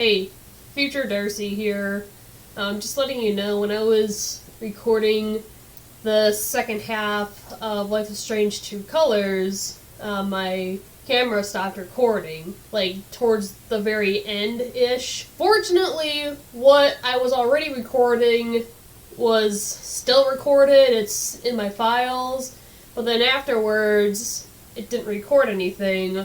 Hey, future Darcy here. Just letting you know, when I was recording the second half of Life is Strange True Colors, my camera stopped recording, like, towards the very end-ish. Fortunately, what I was already recording was still recorded, it's in my files, but then afterwards, it didn't record anything.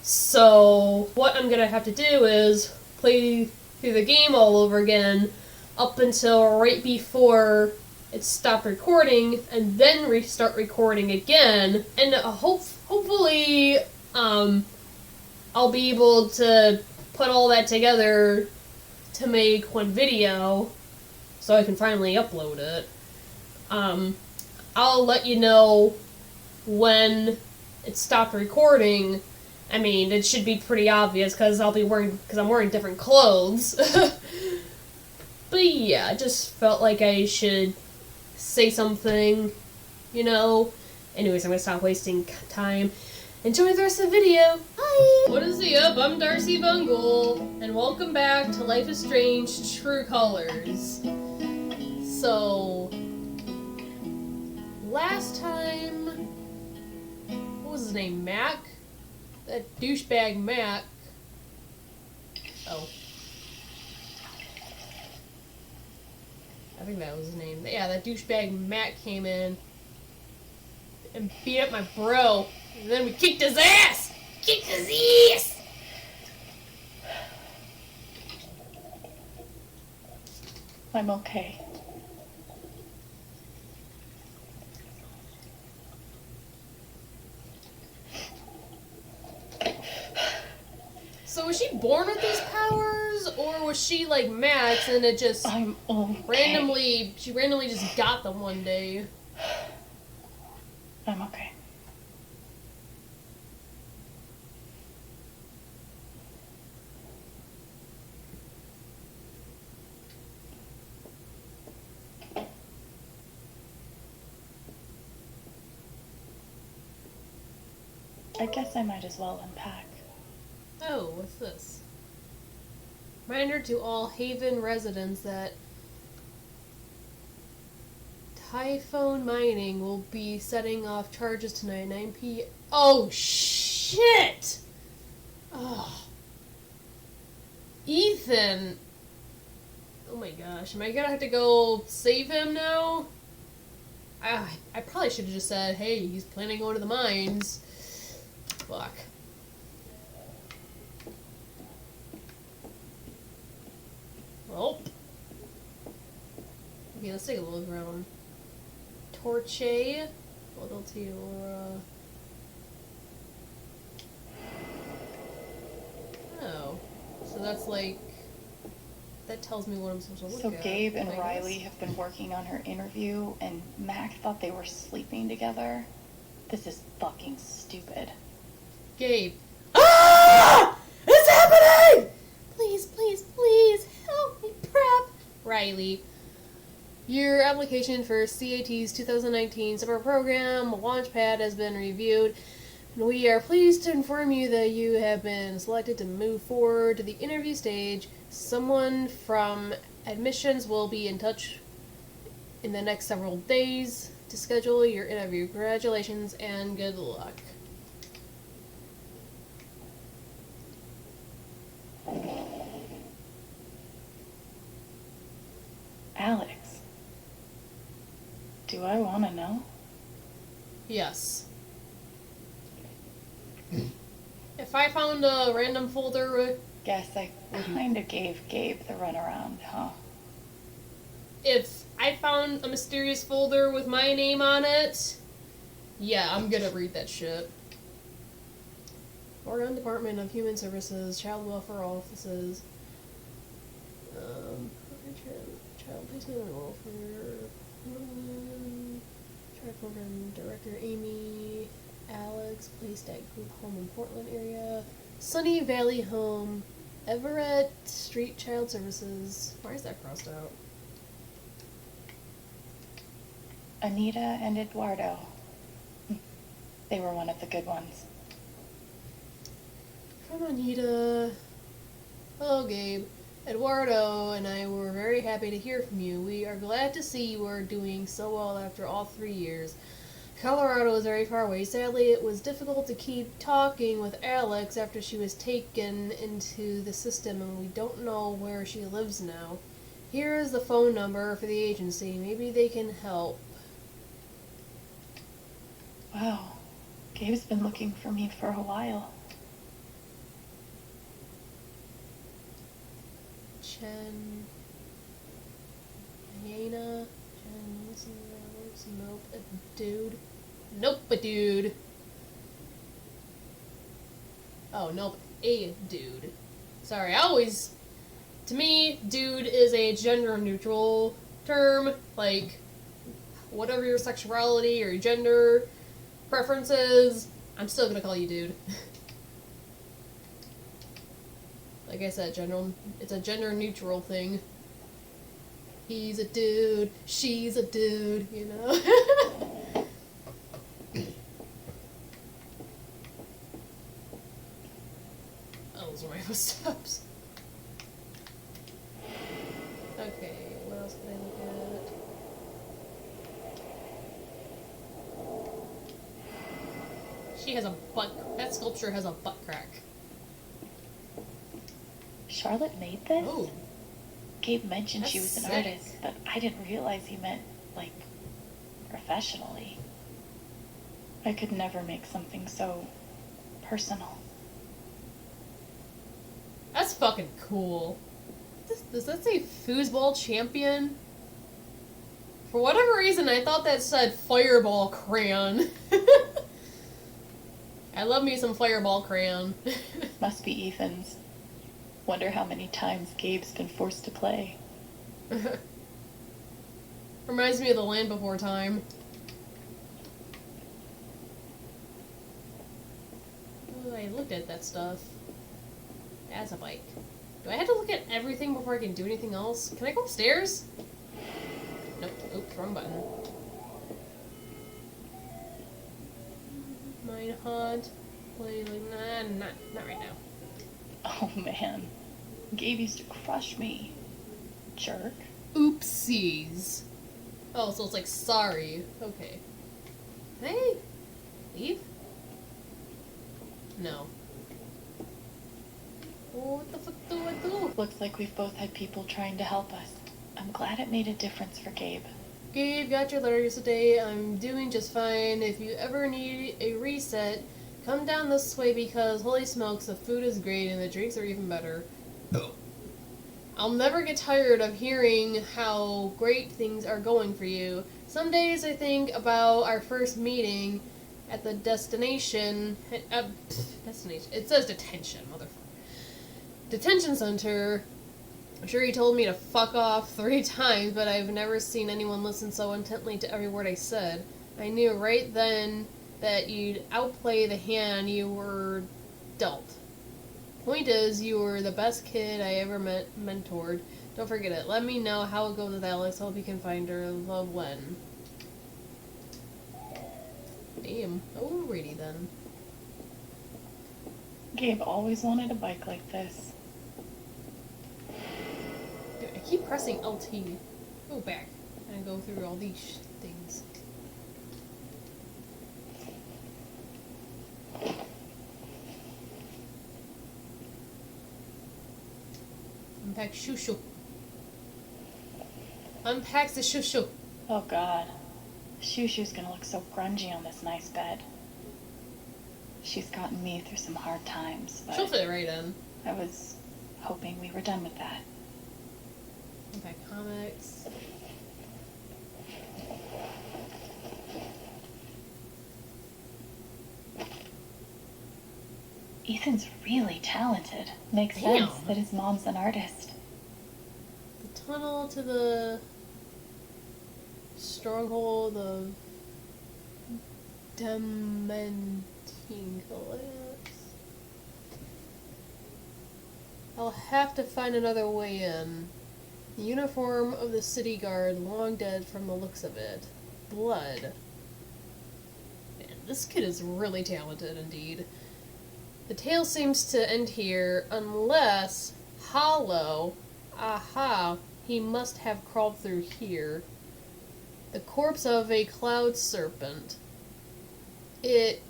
So, what I'm gonna have to do is play through the game all over again up until right before it stopped recording, and then restart recording again. And hopefully, I'll be able to put all that together to make one video so I can finally upload it. I'll let you know when it stopped recording. I mean, it should be pretty obvious because I'm wearing different clothes. But yeah, I just felt like I should say something, you know. Anyways, I'm gonna stop wasting time. Enjoy the rest of the video. Bye! What is the up? I'm Darcy Bungle, and welcome back to Life is Strange True Colors. So, last time, what was his name, Mac? That douchebag Mac. Oh. I think that was his name. Yeah, that douchebag Mac came in and beat up my bro. And then we kicked his ass! Kicked his ass! I'm okay. So was she born with these powers, or was she like Max and it just I'm okay. randomly just got them one day? I'm okay. I guess I might as well unpack. Oh, what's this? Reminder to all Haven residents that Typhone Mining will be setting off charges tonight at 9 p.m. Oh, shit! Oh. Ethan! Oh my gosh, am I gonna have to go save him now? I probably should have just said, hey, he's planning on going to the mines. Fuck. Well. Okay, let's take a look around. Torche. Loyalty Aurora. Oh. So that's like... That tells me what I'm supposed to look So at. Gabe and I guess. Riley have been working on her interview, and Mac thought they were sleeping together. This is fucking stupid. Gabe. Ah! It's happening! Please, please, please, help me prep. Riley. Your application for CAT's 2019 summer program, Launchpad, has been reviewed, and we are pleased to inform you that you have been selected to move forward to the interview stage. Someone from admissions will be in touch in the next several days to schedule your interview. Congratulations and good luck. Alex. Do I want to know? Yes. If I found a random folder, Guess I kind of gave Gabe the runaround, huh? if I found a mysterious folder with my name on it, yeah, I'm gonna read that shit. Oregon Department of Human Services, Child Welfare Offices, Child Placement and Welfare, Child Program Director Amy, Alex, placed at group home in Portland area, Sunny Valley Home, Everett Street Child Services. Why is that crossed out? Anita and Eduardo. They were one of the good ones. From Anita. Hello, Gabe. Eduardo and I were very happy to hear from you. We are glad to see you are doing so well after all 3 years. Colorado is very far away. Sadly, it was difficult to keep talking with Alex after she was taken into the system, and we don't know where she lives now. Here is the phone number for the agency. Maybe they can help. Wow. Gabe's been looking for me for a while. Chen. Hyena. Chen. Nope. A dude. Nope, a dude. Oh, nope. A dude. Sorry, to me, dude is a gender neutral term. Like, whatever your sexuality or your gender preferences, I'm still gonna call you dude. Like I said, it's a gender neutral thing. He's a dude, she's a dude, you know? Oh, those are my footsteps. Okay, what else can I look at? She has a that sculpture has a butt crack. Charlotte made this? Oh. Gabe mentioned That's she was an sick. artist, but I didn't realize he meant, like, professionally. I could never make something so personal. That's fucking cool. Does that say foosball champion? For whatever reason, I thought that said fireball crayon. I love me some fireball crayon. Must be Ethan's. Wonder how many times Gabe's been forced to play. Reminds me of The Land Before Time. Oh, I looked at that stuff. That's a bike. Do I have to look at everything before I can do anything else? Can I go upstairs? Nope. Oops, wrong button. Mine hunt. Play like not right now. Oh man. Gabe used to crush me. Jerk. Oopsies. Oh, so it's like sorry. Okay. Can I leave? No. What the fuck do I do? Looks like we've both had people trying to help us. I'm glad it made a difference for Gabe. Gabe, got your letter yesterday. I'm doing just fine. If you ever need a reset, come down this way because holy smokes, the food is great and the drinks are even better. Oh. I'll never get tired of hearing how great things are going for you. Some days I think about our first meeting at the destination. Destination. It says detention, motherfucker. Detention center. I'm sure he told me to fuck off 3 times, but I've never seen anyone listen so intently to every word I said. I knew right then that you'd outplay the hand you were dealt. Point is, you were the best kid I ever mentored. Don't forget it. Let me know how it goes with Alex. Hope you can find her. Love, Len. Damn. Alrighty then. Gabe always wanted a bike like this. Dude, I keep pressing LT. Go back and go through all these things. Unpack shushu. Unpack the shushu. Oh god. Shushu's gonna look so grungy on this nice bed. She's gotten me through some hard times, but She'll fit right in. I was hoping we were done with that. Unpack comics. Ethan's really talented. Makes Damn. sense that his mom's an artist. The tunnel to the stronghold of Dementinglitz. I'll have to find another way in. The uniform of the city guard, long dead from the looks of it. Blood. Man, this kid is really talented indeed. The tale seems to end here, unless Hollow. Aha. He must have crawled through here. The corpse of a cloud serpent. It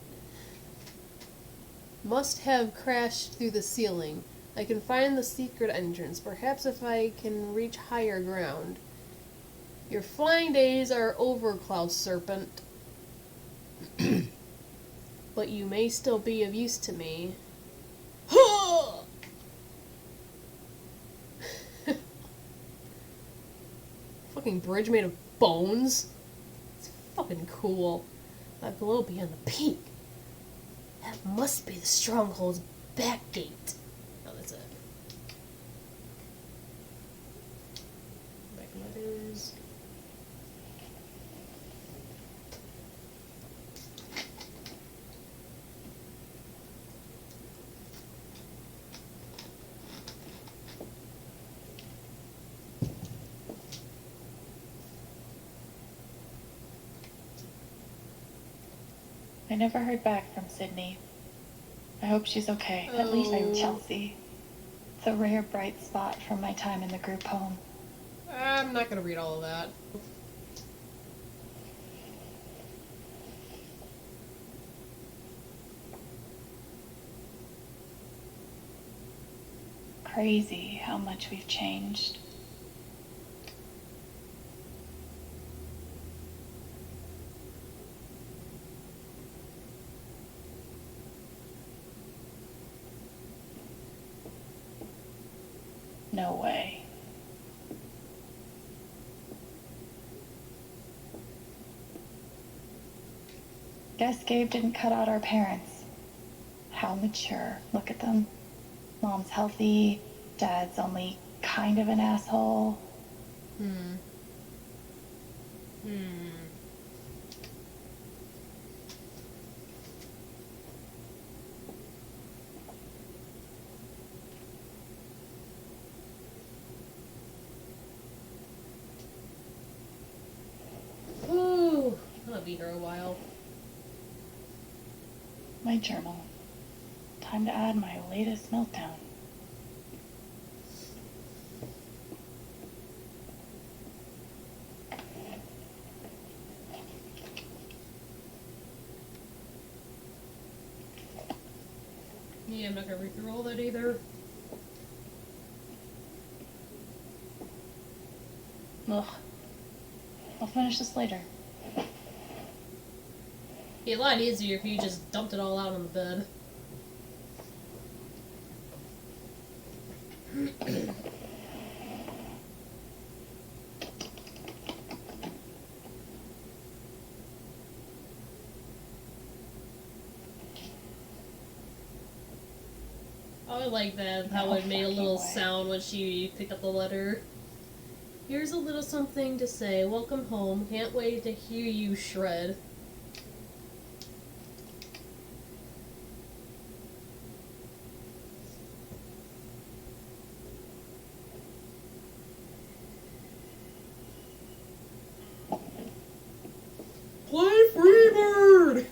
must have crashed through the ceiling. I can find the secret entrance, perhaps if I can reach higher ground. Your flying days are over, Cloud Serpent. But you may still be of use to me. Fucking bridge made of bones. It's fucking cool. That glow beyond the peak. That must be the stronghold's back gate. Oh, that's it. Back letters. I never heard back from Sydney. I hope she's okay. At least I'm Chelsea. It's a rare bright spot from my time in the group home. I'm not gonna read all of that. Crazy how much we've changed. No way. Guess Gabe didn't cut out our parents. How mature. Look at them. Mom's healthy. Dad's only kind of an asshole. Ooh, I'll be here a while. My journal. Time to add my latest meltdown. Yeah, I'm not gonna read through all that either. Ugh. I'll finish this later. It'd be a lot easier if you just dumped it all out on the bed. I like that, how it made a little sound when she picked up the letter. Here's a little something to say. Welcome home. Can't wait to hear you shred. Play Freebird!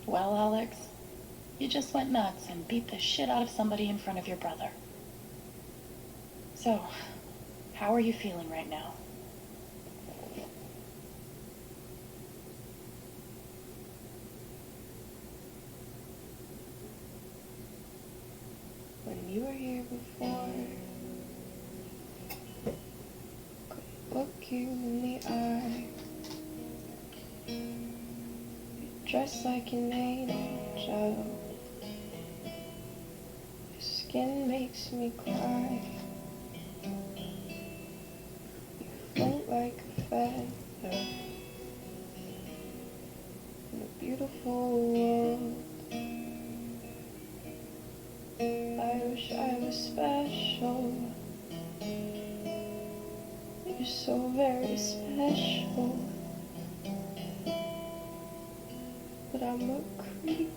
Well, Alex, you just went nuts and beat the shit out of somebody in front of your brother. So, how are you feeling right now? When you were here before, could look you in the eye. Dressed like an angel. Your skin makes me cry. You float like a feather in a beautiful world. I wish I was special. You're so very special. But I'm a creep.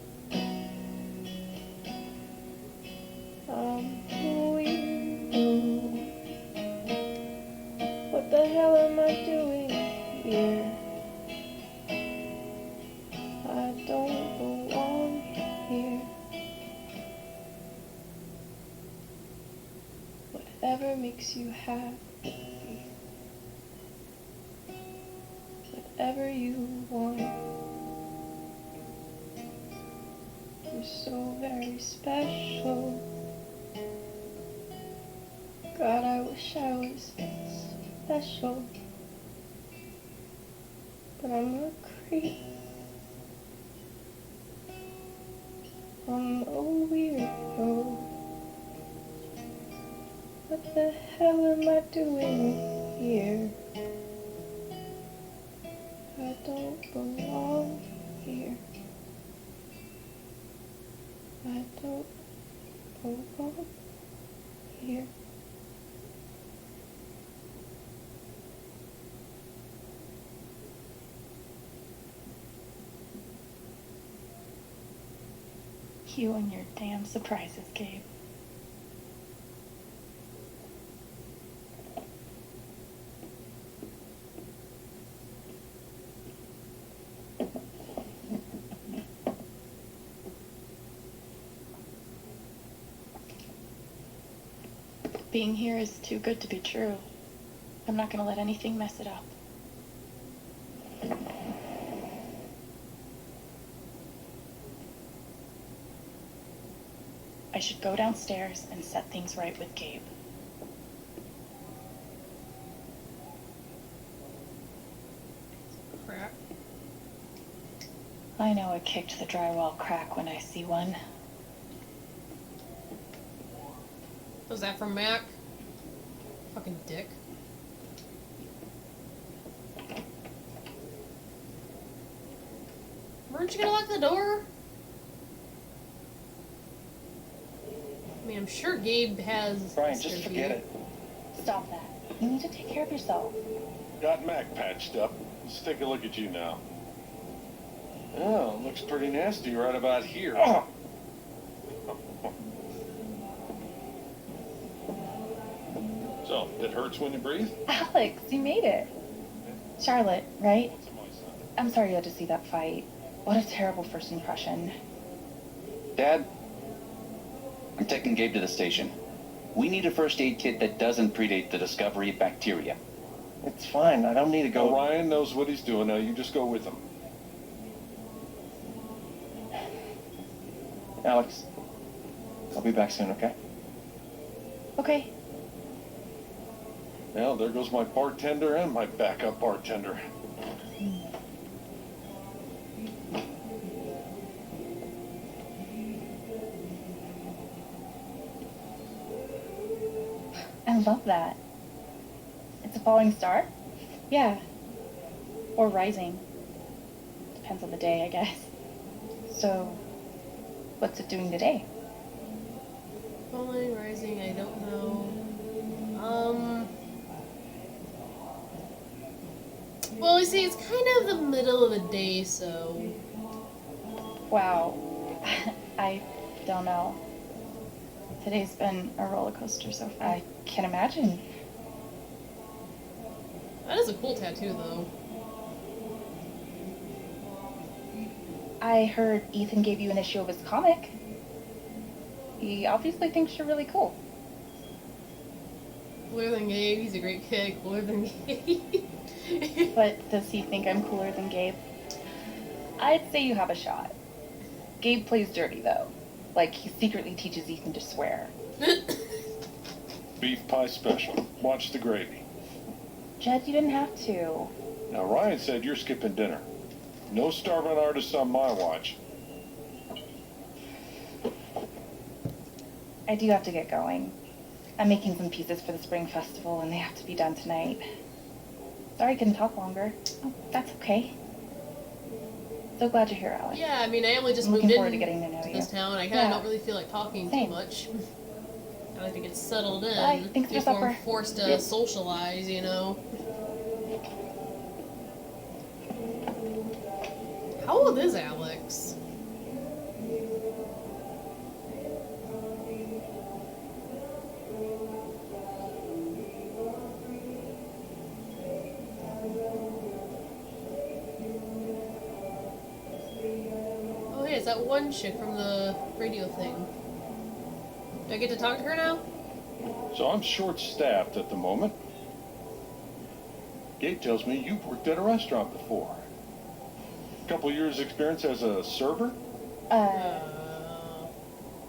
whatever makes you happy. Whatever you want. You're so very special. God, I wish I was special. But I'm a creep. I'm a weirdo. What the hell am I doing here? I don't belong here. I don't belong here. You and your damn surprises, Gabe. Being here is too good to be true. I'm not gonna let anything mess it up. I should go downstairs and set things right with Gabe. Crap. I know I kicked the drywall crack when I see one. Was that from Mac? Fucking dick. Weren't you gonna lock the door? I mean, I'm sure Gabe has. Brian, just forget it. Stop that. You need to take care of yourself. Got Mac patched up. Let's take a look at you now. Oh, looks pretty nasty right about here. Oh. So, it hurts when you breathe? Alex, you made it. Charlotte, right? What's my son? I'm sorry you had to see that fight. What a terrible first impression. Dad, I'm taking Gabe to the station. We need a first aid kit that doesn't predate the discovery of bacteria. It's fine. I don't need to Go. Ryan knows what he's doing now. You just go with him. Alex, I'll be back soon, okay? Okay. Well, there goes my bartender and my backup bartender. I love that. It's a falling star? Yeah. Or rising. Depends on the day, I guess. So, what's it doing today? Falling, rising, I don't know. Well, you see, it's kind of the middle of the day, so. Wow. I don't know. Today's been a roller coaster so far. I can imagine. That is a cool tattoo, though. I heard Ethan gave you an issue of his comic. He obviously thinks you're really cool. Cooler than Gabe, he's a great kid. Cooler than Gabe. But does he think I'm cooler than Gabe? I'd say you have a shot. Gabe plays dirty, though. Like, he secretly teaches Ethan to swear. Beef pie special. Watch the gravy. Jed, you didn't have to. Now, Ryan said you're skipping dinner. No starving artists on my watch. I do have to get going. I'm making some pieces for the Spring Festival, and they have to be done tonight. Sorry I couldn't talk longer. Oh, that's okay. So glad you're here, Alex. Yeah, I mean, I only just I'm moved looking in forward to getting to know you. this town. I kind of Yeah. don't really feel like talking Same. too much. I like to get settled in Bye. Thanks for before I'm supper. forced to Yep. socialize, you know. How old is Alex? Oh, hey, it's that one chick from the radio thing. Do I get to talk to her now? So I'm short-staffed at the moment. Gabe tells me you've worked at a restaurant before. Couple years experience as a server?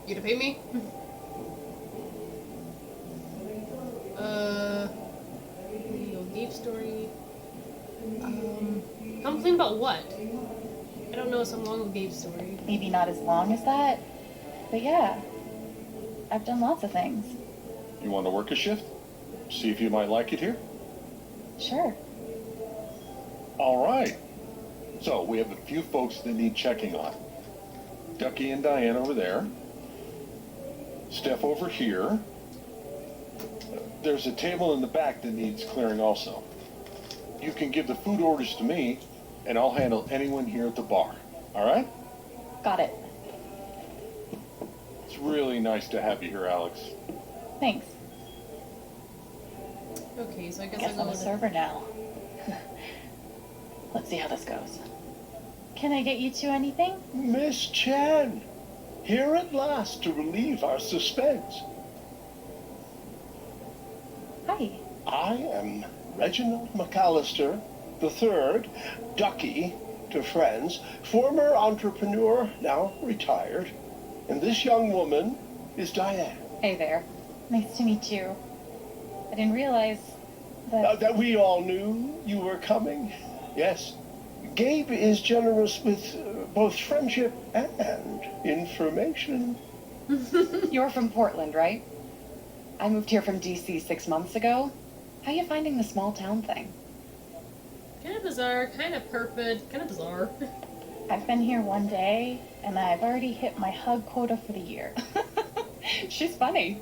You to pay me? Gabe story. Complain about what? I don't know something wrong with Gabe's story. Maybe not as long as that, but yeah. I've done lots of things. You want to work a shift? See if you might like it here? Sure. All right. So we have a few folks that need checking on. Ducky and Diane over there. Steph over here. There's a table in the back that needs clearing also. You can give the food orders to me, and I'll handle anyone here at the bar. All right? Got it. It's really nice to have you here, Alex. Thanks. Okay, so I guess Guess I'll I'm go a with server now. Let's see how this goes. Can I get you two anything? Miss Chan, here at last to relieve our suspense. Hi. I am Reginald McAllister III, Ducky to friends, former entrepreneur, now retired. And this young woman is Diane. Hey there. Nice to meet you. I didn't realize that... That we all knew you were coming. Yes. Gabe is generous with both friendship and information. You're from Portland, right? I moved here from DC 6 months ago. How you finding the small town thing? kind of bizarre, kind of perfect, kind of bizarre. I've been here one day, and I've already hit my hug quota for the year. She's funny.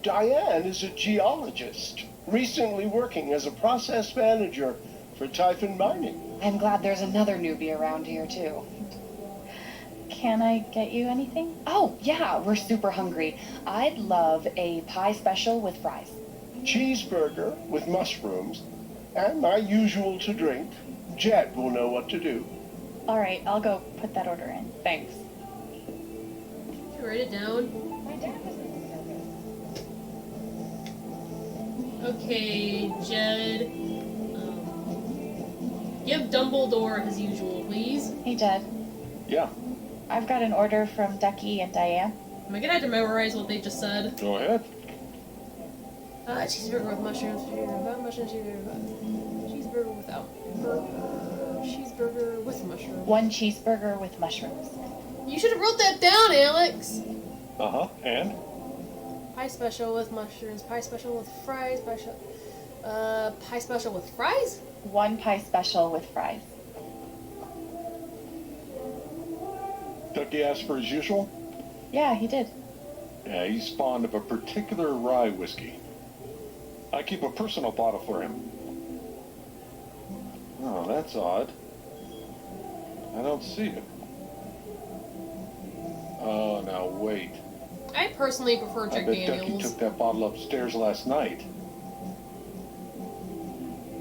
Diane is a geologist, recently working as a process manager for Typhon Mining. I'm glad there's another newbie around here, too. Can I get you anything? Oh, yeah, we're super hungry. I'd love a pie special with fries. Cheeseburger with mushrooms, and my usual to drink. Jed will know what to do. All right, I'll go put that order in. Thanks. Should I write it down? My dad was Okay, Jed. Give Dumbledore his usual, please. Hey, Jed. Yeah, I've got an order from Ducky and Diane. Am I gonna have to memorize what they just said? go ahead. Cheeseburger with mushrooms, cheeseburger without cheeseburger with mushrooms. One cheeseburger with mushrooms. You should have wrote that down, Alex. Uh-huh, and? Pie special with mushrooms, pie special with fries, pie special with fries? One pie special with fries. Ducky asked for his usual? Yeah, he did. Yeah, he's fond of a particular rye whiskey. I keep a personal bottle for him. Oh, that's odd. I don't see it. Oh, now wait. I personally prefer I Jack bet Ducky Daniels. took that bottle upstairs last night.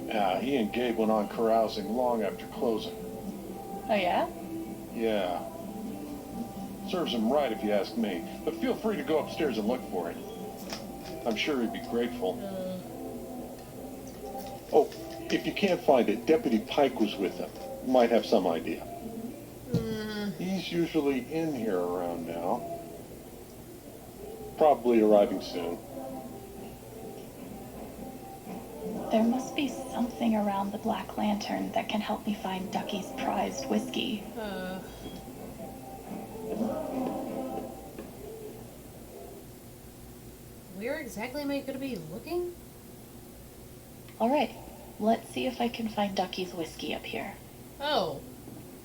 Yeah, he and Gabe went on carousing long after closing. Oh, yeah? Yeah. Serves him right if you ask me. But feel free to go upstairs and look for it. I'm sure he'd be grateful. Oh, if you can't find it, Deputy Pike was with him. Might have some idea. He's usually in here around now. Probably arriving soon. There must be something around the Black Lantern that can help me find Ducky's prized whiskey. Where exactly am I going to be looking? All right, let's see if I can find Ducky's whiskey up here. Oh,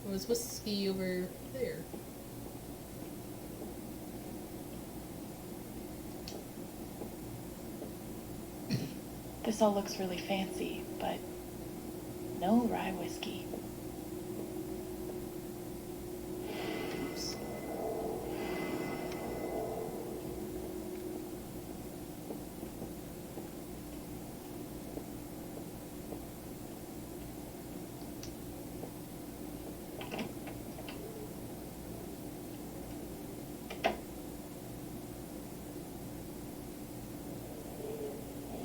there was whiskey over there. This all looks really fancy, but no rye whiskey. Oops.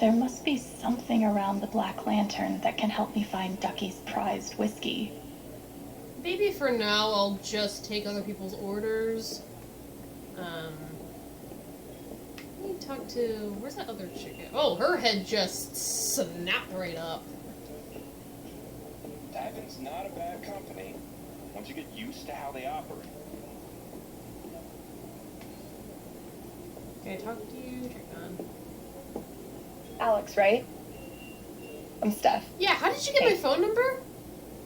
There must be something around the Black Lantern that can help me find Ducky's prized whiskey. Maybe for now I'll just take other people's orders. Let me talk to... Where's that other chicken? Oh, her head just snapped right up. Diamond's not a bad company once you get used to how they operate. Can I talk to you? Check on. Alex, right? I'm Steph. Yeah, how did you get my phone number?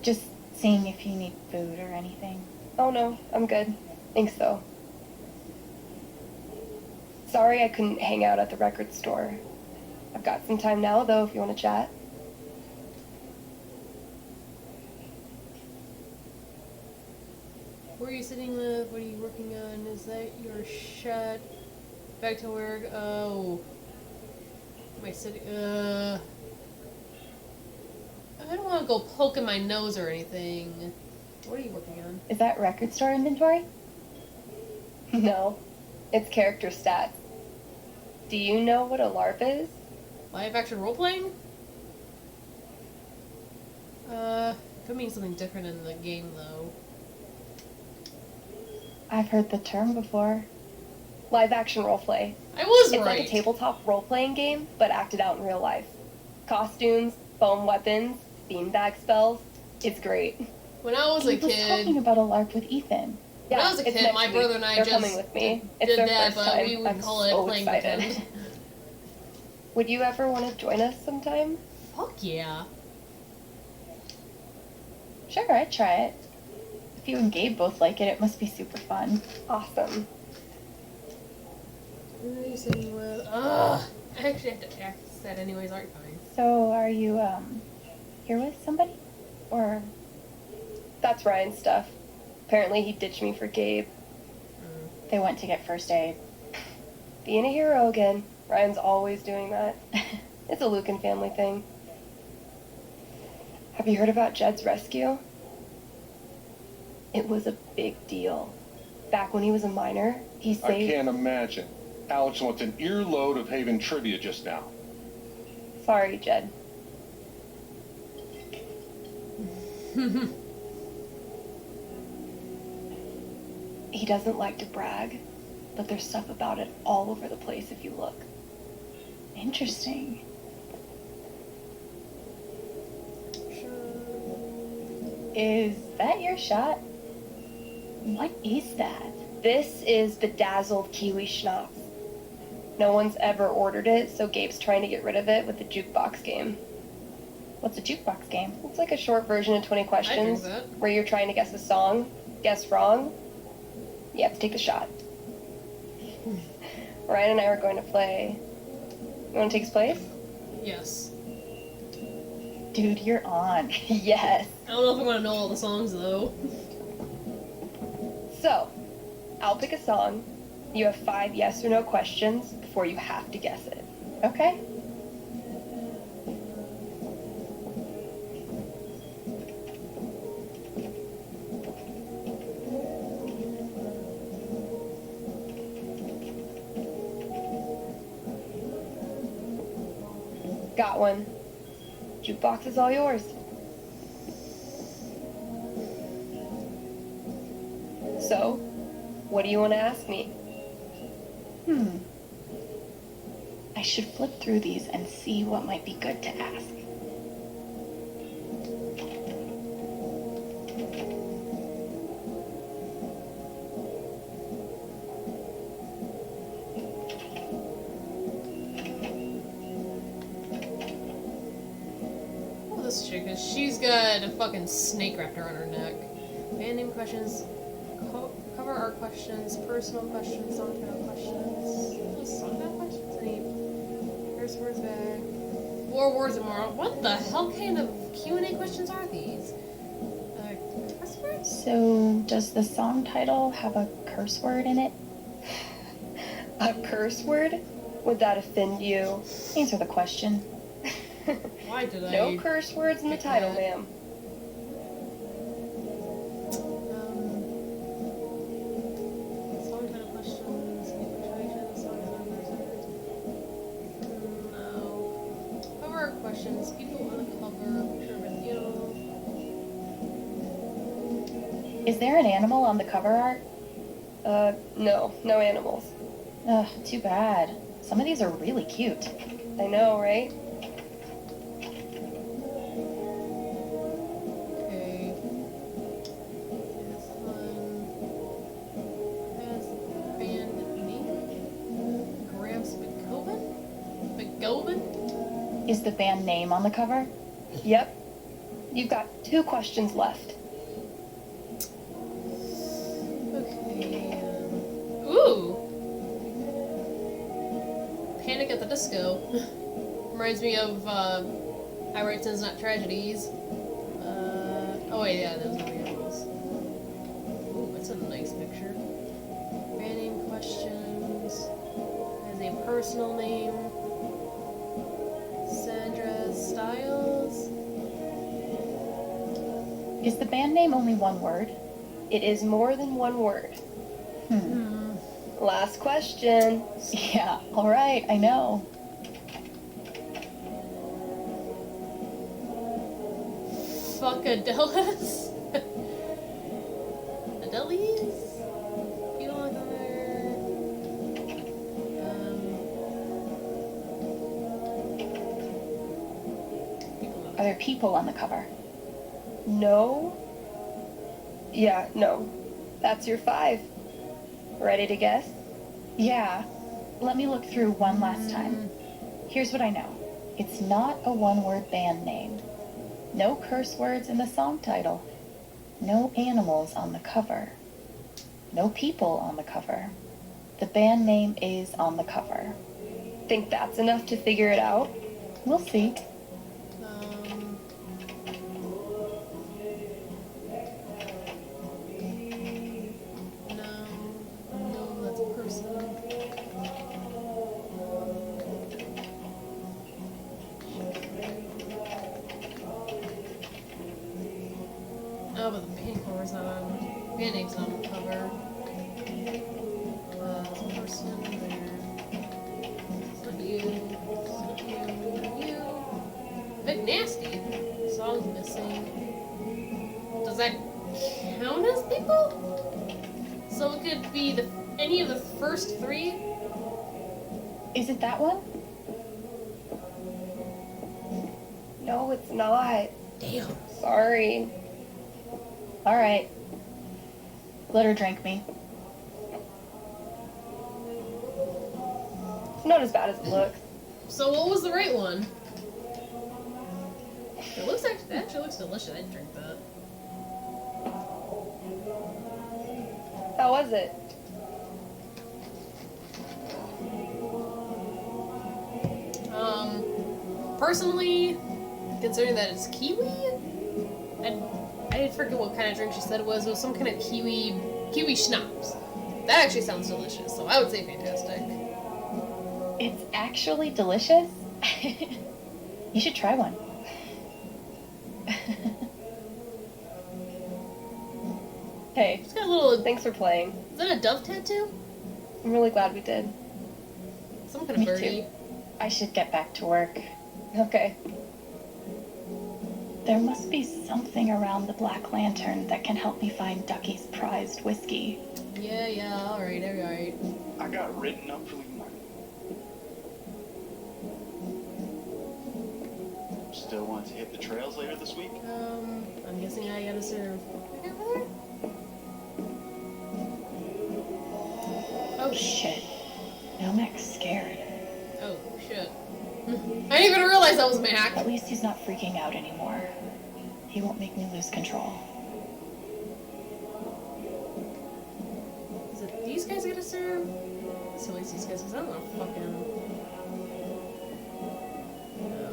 Just seeing if you need food or anything. Oh no, I'm good. Thanks though. Sorry I couldn't hang out at the record store. I've got some time now though if you want to chat. Who are you sitting with? What are you working on? Is that your shot? Back to work. Oh. Am I sitting? I don't want to go poking my nose or anything. What are you working on? Is that record store inventory? No, it's character stats. Do you know what a LARP is? Live action role playing? Could mean something different in the game though. I've heard the term before. Live action roleplay. I was It's right. like a tabletop role playing game, but acted out in real life. Costumes, foam weapons, beanbag spells. It's great. When I was a Gabe was talking kid, about a LARP with Ethan. when I was a it's kid, next my week. brother and I They're just coming with me. It's did their that, first but time. we would I'm call it so playing excited. pretend. Would you ever want to join us sometime? Fuck yeah. Sure, I'd try it. If you and Gabe both like it, it must be super fun. Awesome. Who are you sitting with? Ugh. I actually have to ask that anyways. Alright, fine. So, are you, here with somebody? Or, That's Ryan's stuff. Apparently he ditched me for Gabe. they went to get first aid? Being a hero again. Ryan's always doing that. It's a Lucan family thing. Have you heard about Jed's rescue? It was a big deal. Back when he was a minor, he I saved... can't imagine. Alex wants an earload of Haven trivia just now. Sorry, Jed. He doesn't like to brag, but there's stuff about it all over the place if you look. Interesting. Is that your shot? What is that? This is Bedazzled Kiwi Schnapps. No one's ever ordered it, so Gabe's trying to get rid of it with the jukebox game. What's a jukebox game? It's like a short version of 20 questions that. where you're trying to guess a song. Guess wrong, you have to take the shot. Ryan and I are going to play. You want to take his place? Yes. Dude, you're on. Yes. I don't know if I want to know all the songs though. So, I'll pick a song. You have 5 yes or no questions before you have to guess it. Okay. Got one. Jukebox is all yours. So, what do you want to ask me? I should flip through these and see what might be good to ask. Oh, this chick is. She's got a fucking snake wrapped around her neck. Band name questions, cover art questions, personal questions, song title questions. Song title questions? Any curse words back? 4 words or more. What the hell kind of Q&A questions are these? Curse words? So, does the song title have a curse word in it? A curse word? Would that offend you? Answer the question. Why did I? No curse words in the title, that. ma'am. Song title questions, situations, song title questions. No. Is there an animal on the cover art? No animals. Ugh, too bad. Some of these are really cute. I know, right? Okay. This one has band name. Gramps McGovan? McGovan? Is the band name on the cover? Yep. You've got 2 questions left. Okay. Ooh! Panic at the Disco. Reminds me of, I Write Sins Not Tragedies. Oh wait, yeah, those are the animals. Ooh, that's a nice picture. Band name questions. Has a personal name. Sandra Styles. Is the band name only one word? It is more than 1 word. Hmm. Last question. Yeah, alright, I know. Fuckadelis? Adelis? You don't like on there. People Are there people on the cover? No. Yeah, no. That's your 5. Ready to guess? Yeah. Let me look through one last time. Here's what I know. It's not a one-word band name. No curse words in the song title. No animals on the cover. No people on the cover. The band name is on the cover. Think that's enough to figure it out? We'll see. No, that's a person. Oh, but the pink cover's not on. Band name's not on the cover. It's a person there. It's not you. It's not you. Not you. Bit nasty. Song's missing. Does that count as people? So it could be any of the first 3? Is it that one? No, it's not. Damn. Sorry. Alright. Let her drink me. It's not as bad as it looks. So what was the right one? It looks actually, that actually looks delicious. I'd drink that. How was it? Personally, considering that it's kiwi, and I forget what kind of drink she said it was. It was some kind of kiwi schnapps. That actually sounds delicious, so I would say fantastic. It's actually delicious. You should try one. Hey, It's got a little. Thanks for playing. Is that a dove tattoo? I'm really glad we did. Some kind of Me birdie. too. I should get back to work. Okay. There must be something around the Black Lantern that can help me find Ducky's prized whiskey. Yeah, alright. I got written up for the Still want to hit the trails later this week? I'm guessing I gotta serve. Okay, over there? Oh, Shit. Nomak's scared. Oh, shit. I didn't even realize that was Mac. At least he's not freaking out anymore. He won't make me lose control. Is it these guys I gotta serve? Let's at least these guys, because I don't know fucking... No.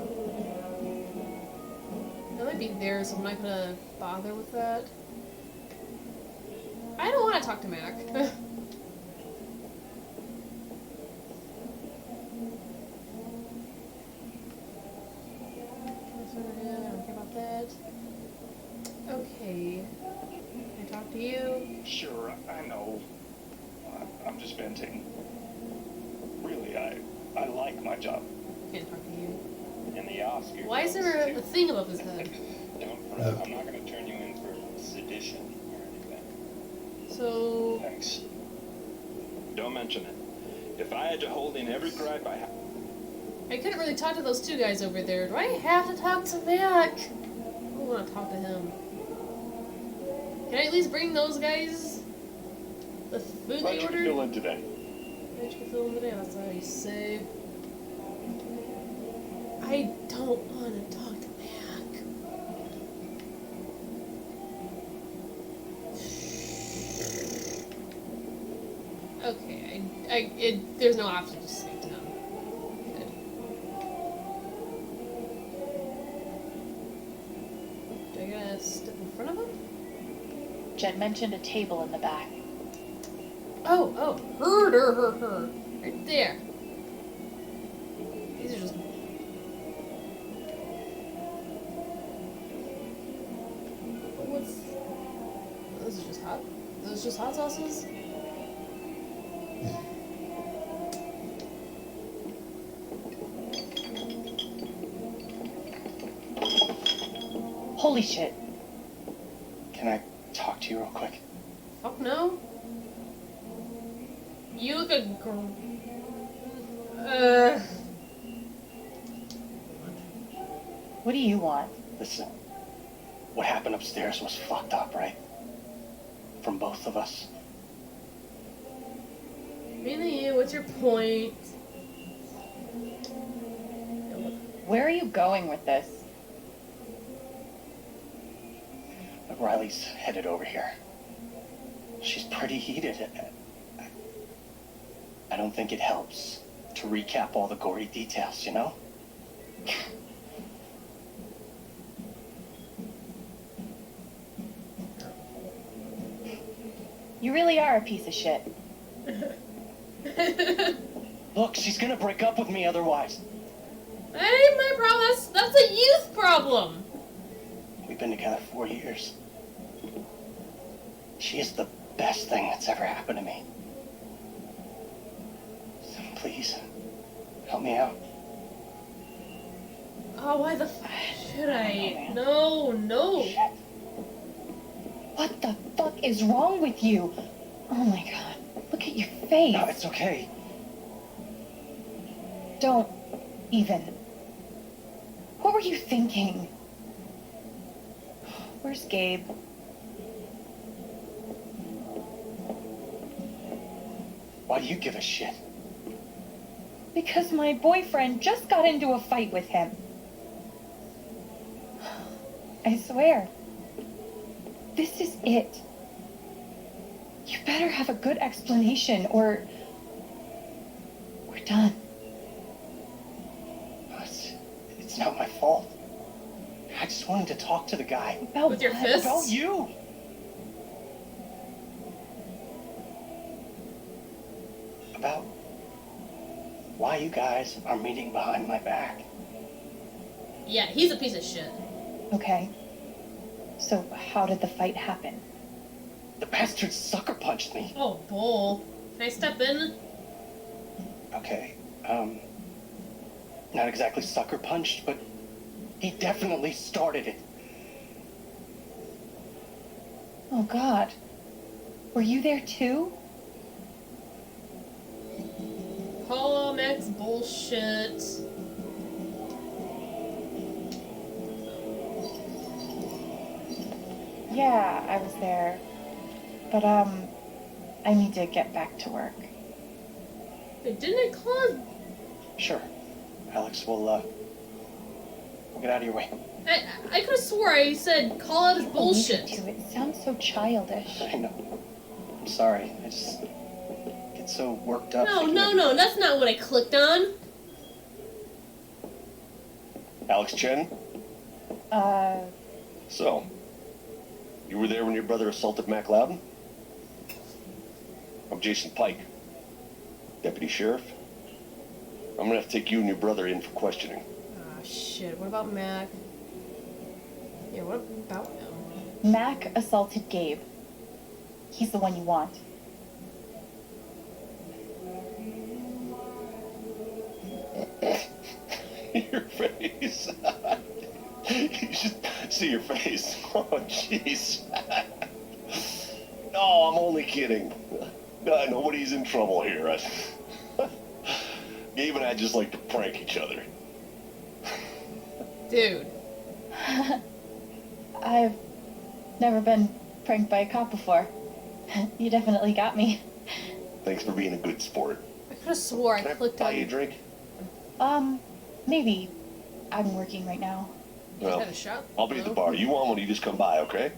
That might be there, so I'm not gonna bother with that. I don't want to talk to Mac. I don't care about that. Okay. Can I talk to you? Sure, I know. I'm just venting. Really, I like my job. Can't talk to you. And the Oscar. Why is there a thing above his head? Don't fret. I'm not going to turn you in for sedition or anything. So, Thanks. Don't mention it. If I had to hold in every gripe I have. I couldn't really talk to those two guys over there. Do I have to talk to Mac? I want to talk to him. Can I at least bring those guys the food Glad they you could ordered? fill in today. Glad you could fill in today. That's how you say. I don't want to talk to Mac. Okay, there's no option to speak to him. Good. Do I gotta step in front of him? Jen mentioned a table in the back. Oh, her. Right there. These are just... What's... Those are just hot... Those just hot sauces? Holy shit. Can I talk to you real quick? Fuck no. You look a What do you want? Listen, what happened upstairs was fucked up, right? From both of us. Really, you? What's your point? Where are you going with this? But Riley's headed over here. She's pretty heated. I don't think it helps to recap all the gory details, you know? You really are a piece of shit. Look, she's gonna break up with me otherwise. That ain't my problem. That's a youth problem. We've been together 4 years. She is the best thing that's ever happened to me. So please, help me out. Oh, why the f should I? No. Shit. What the fuck is wrong with you? Oh my god. Look at your face. No, it's okay. Don't even. What were you thinking? Where's Gabe? Why do you give a shit? Because my boyfriend just got into a fight with him. I swear. This is it. You better have a good explanation or we're done. It's not my fault. I just wanted to talk to the guy. About With your what? fists? About you. About why you guys are meeting behind my back. Yeah, he's a piece of shit. Okay. So how did the fight happen? The bastard sucker punched me. Oh, bull. Can I step in? Okay, not exactly sucker punched, but he definitely started it. Oh god. Were you there too? Hollow Max bullshit. Yeah, I was there. But I need to get back to work. Wait, didn't I call? Sure. Alex, we'll get out of your way. I could have swore I said call out his bullshit. You, it sounds so childish. I know. I'm sorry. I just get so worked up. No, thinking no, of- no, that's not what I clicked on. Alex Chen? So, you were there when your brother assaulted Mac Loudon? I'm Jason Pike, Deputy Sheriff. I'm gonna have to take you and your brother in for questioning. Ah, shit. What about Mac? Yeah, what about him? Mac assaulted Gabe. He's the one you want. Your face. You should see your face. Oh, jeez. No, I'm only kidding. Nobody's in trouble here. Gabe and I just like to prank each other. Dude. I've never been pranked by a cop before. You definitely got me. Thanks for being a good sport. I could have swore I Can I clicked buy on. you a drink? Maybe. I'm working right now. Well, Had a shot? I'll be at the No? bar. You want one, you just come by, okay?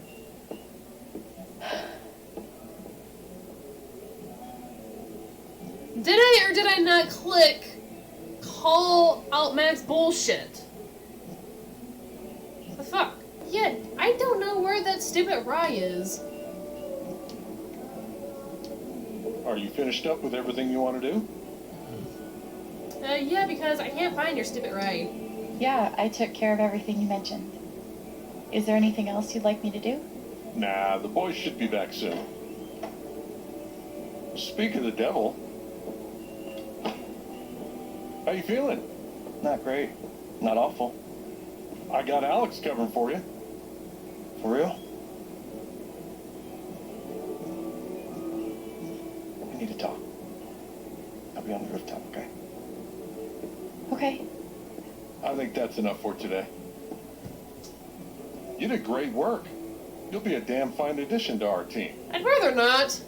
Did I or did I not click call out Matt's bullshit? The fuck? Yeah, I don't know where that stupid rye is. Are you finished up with everything you want to do? Yeah, because I can't find your stupid rye. Yeah, I took care of everything you mentioned. Is there anything else you'd like me to do? Nah, the boys should be back soon. Speak of the devil. How you feeling? Not great. Not awful. I got Alex covering for you. For real? We need to talk. I'll be on the rooftop, okay? Okay. I think that's enough for today. You did great work. You'll be a damn fine addition to our team. I'd rather not.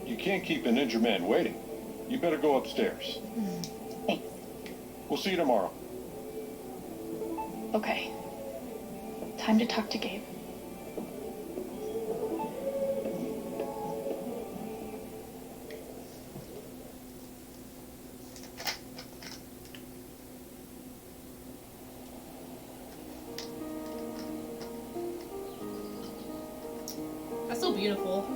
You can't keep an injured man waiting. You better go upstairs. Thanks. We'll see you tomorrow. Okay. Time to talk to Gabe. That's so beautiful.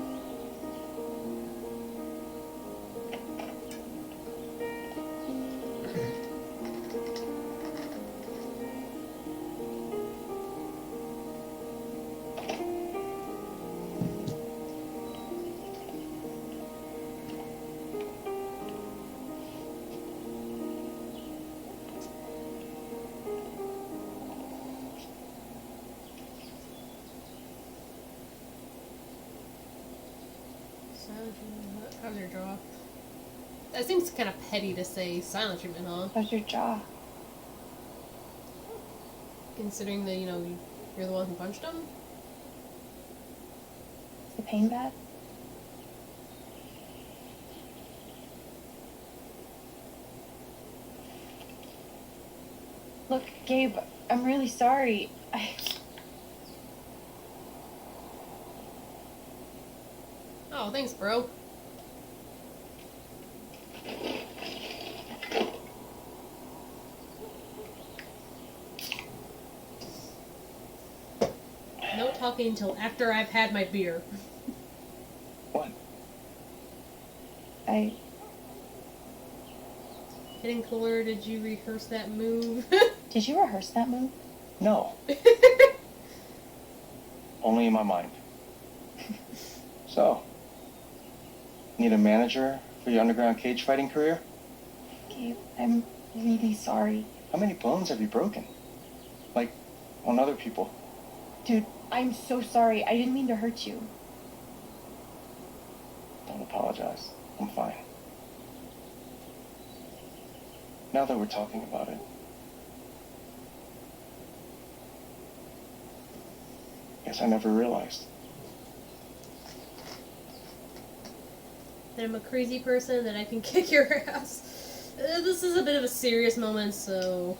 How's your jaw? That seems kind of petty to say silent treatment, huh? How's your jaw? Considering that, you're the one who punched him? Is the pain bad? Look, Gabe, I'm really sorry. Oh, thanks, bro. No talking until after I've had my beer. What? Getting cooler, did you rehearse that move? Did you rehearse that move? No. Only in my mind. So, need a manager for your underground cage fighting career? Gabe, I'm really sorry. How many bones have you broken? Like, on other people? Dude, I'm so sorry. I didn't mean to hurt you. Don't apologize. I'm fine. Now that we're talking about it, guess I never realized. That I'm a crazy person, that I can kick your ass. This is a bit of a serious moment, so...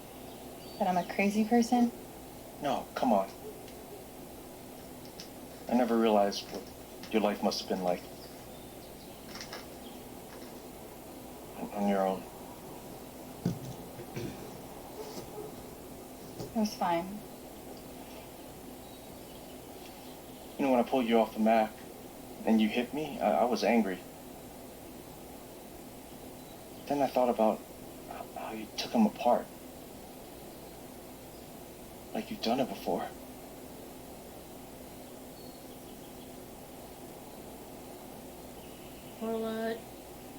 That I'm a crazy person? No, come on. I never realized what your life must have been like. On your own. It was fine. You know, when I pulled you off the Mac and you hit me, I was angry. Then I thought about how you took him apart. Like you've done it before. Or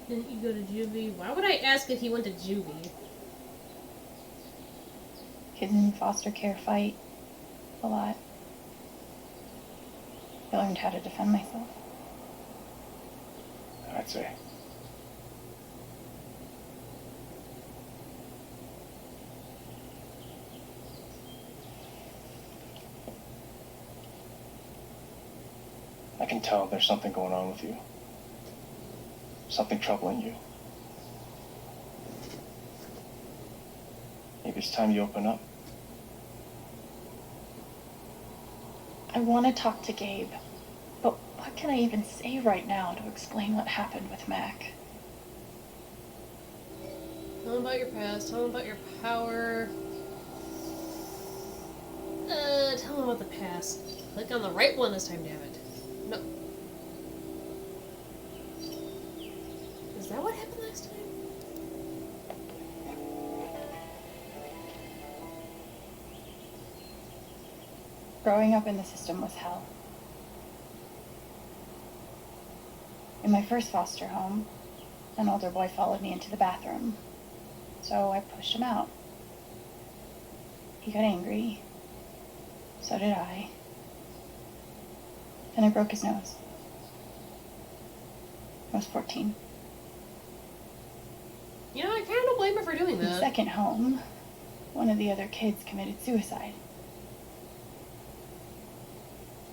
didn't you go to juvie? Why would I ask if he went to juvie? Kids in foster care fight a lot. I learned how to defend myself. I'd say. I can tell there's something going on with you. Something troubling you. Maybe it's time you open up. I want to talk to Gabe, but what can I even say right now to explain what happened with Mac? Tell him about your past. Tell him about your power. Tell him about the past. Click on the right one this time, damn it. No. Is that what happened last time? Growing up in the system was hell. In my first foster home, an older boy followed me into the bathroom, so I pushed him out. He got angry. So did I. Then I broke his nose. I was 14. You know, I kind of don't blame her for doing In the that. second home, one of the other kids committed suicide.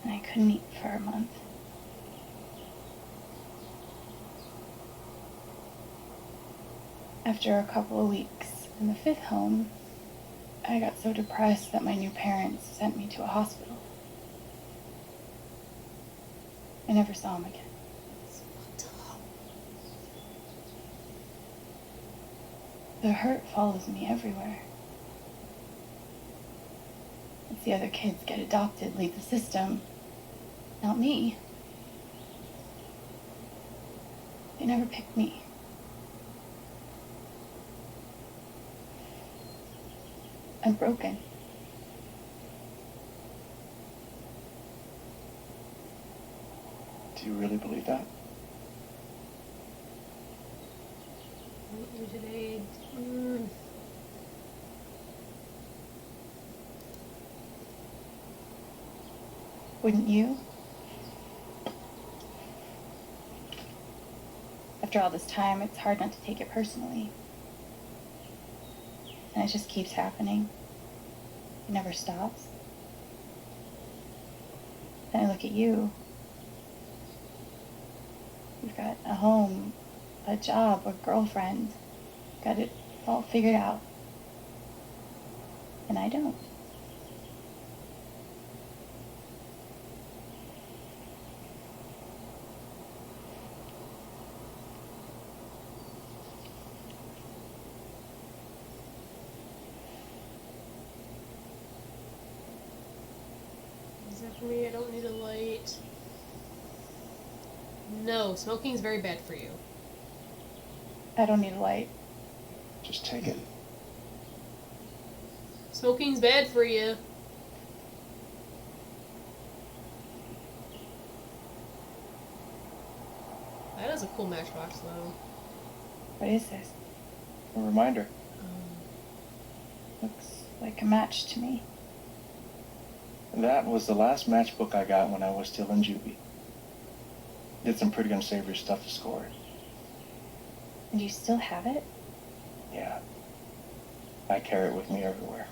And I couldn't eat for a month. After a couple of weeks in the fifth home, I got so depressed that my new parents sent me to a hospital. I never saw him again. The hurt follows me everywhere. If the other kids get adopted, leave the system, not me. They never picked me. I'm broken. Do you really believe that? You today. Wouldn't you? After all this time, it's hard not to take it personally. And it just keeps happening. It never stops. Then I look at you. You've got a home, a job, a girlfriend. Got it all figured out. And I don't. Is that for me? I don't need a light. No, smoking's very bad for you. I don't need a light. Just take it. Smoking's bad for you. That is a cool matchbox, though. What is this? A reminder. Looks like a match to me. That was the last matchbook I got when I was still in juvie. Did some pretty unsavory stuff to score it. And you still have it? Yeah. I carry it with me everywhere.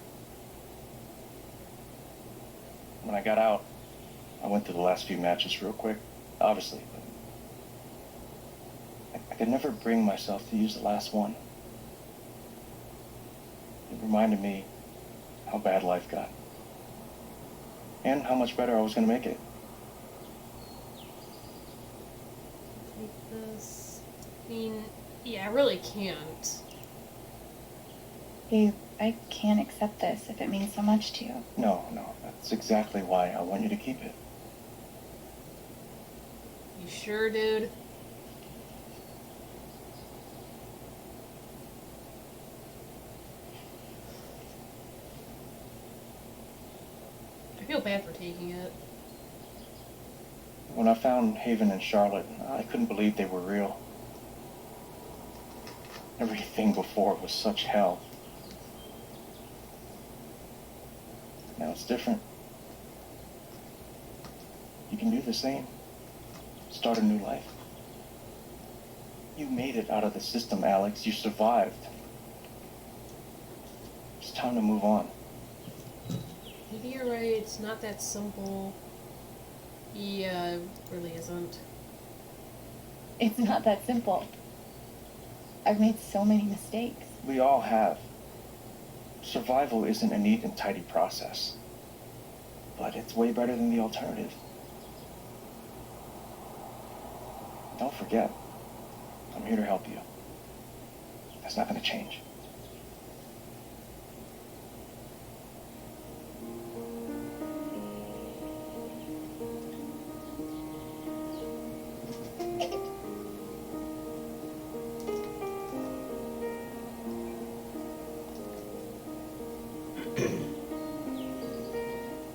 When I got out, I went to the last few matches real quick, obviously, but I could never bring myself to use the last one. It reminded me how bad life got. And how much better I was going to make it. Take this. I mean, yeah, I really can't. Babe, I can't accept this if it means so much to you. No, that's exactly why I want you to keep it. You sure, dude? I feel bad for taking it. When I found Haven and Charlotte, I couldn't believe they were real. Everything before was such hell. Now it's different. You can do the same. Start a new life. You made it out of the system, Alex. You survived. It's time to move on. Maybe you're right, it's not that simple. Yeah, it really isn't. It's not that simple. I've made so many mistakes. We all have. Survival isn't a neat and tidy process. But it's way better than the alternative. Don't forget, I'm here to help you. That's not going to change.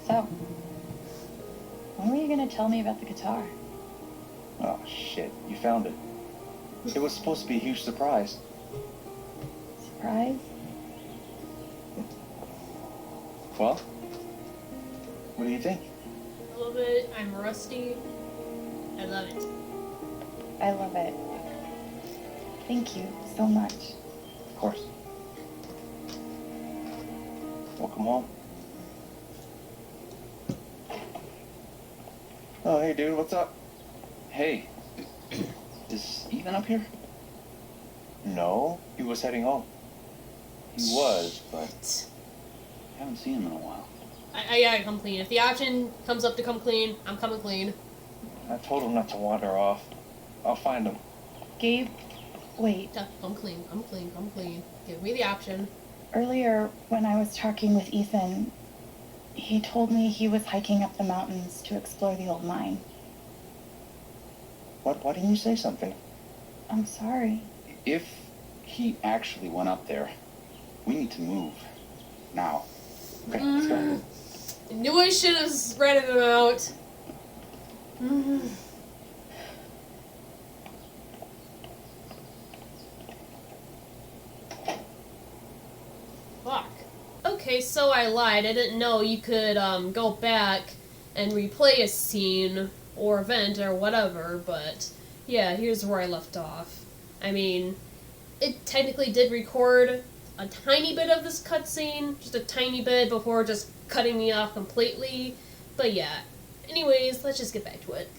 So, when were you gonna tell me about the guitar? Oh, shit. You found it. It was supposed to be a huge surprise. Surprise? Well, what do you think? I love it. I'm rusty. I love it. I love it. Thank you so much. Of course. Welcome home. Oh, hey, dude, what's up? Hey, is Ethan up here? No, he was heading home. He was, but I haven't seen him in a while. I gotta come clean. If the option comes up to come clean, I'm coming clean. I told him not to wander off. I'll find him. Gabe, wait. Yeah, come clean, come clean, come clean. Give me the option. Earlier, when I was talking with Ethan, he told me he was hiking up the mountains to explore the old mine. What? Why didn't you say something? I'm sorry. If he actually went up there, we need to move. Now. Okay, let's go. I knew I should have spread him out. Fuck. Okay, so I lied. I didn't know you could go back and replay a scene or event or whatever, but yeah, here's where I left off. I mean, it technically did record a tiny bit of this cutscene, just a tiny bit before just cutting me off completely, but yeah. Anyways, let's just get back to it.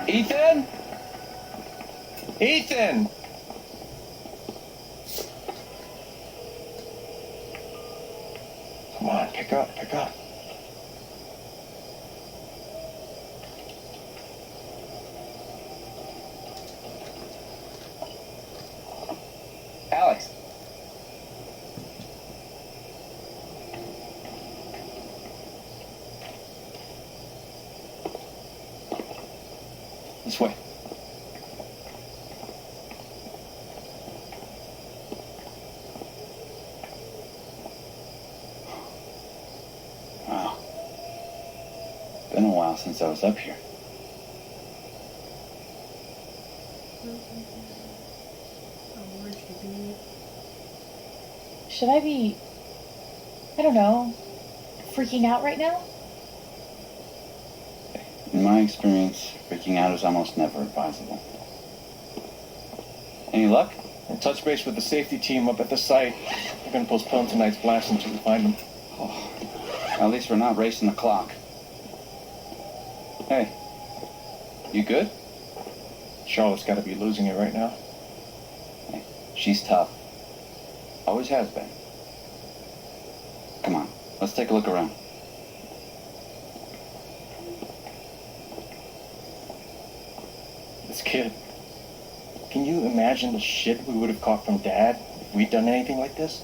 Ethan? Ethan! Come on, pick up, pick up. Alex. This way. Wow. Been a while since I was up here. Should I be, I don't know, freaking out right now? In my experience, freaking out is almost never advisable. Any luck? I'll touch base with the safety team up at the site. We're gonna postpone tonight's blast until we find them. Oh, at least we're not racing the clock. Hey, you good? Charlotte's gotta be losing it right now. Hey, she's tough. Always has been. Come on, let's take a look around. This kid. Can you imagine the shit we would have caught from Dad if we'd done anything like this?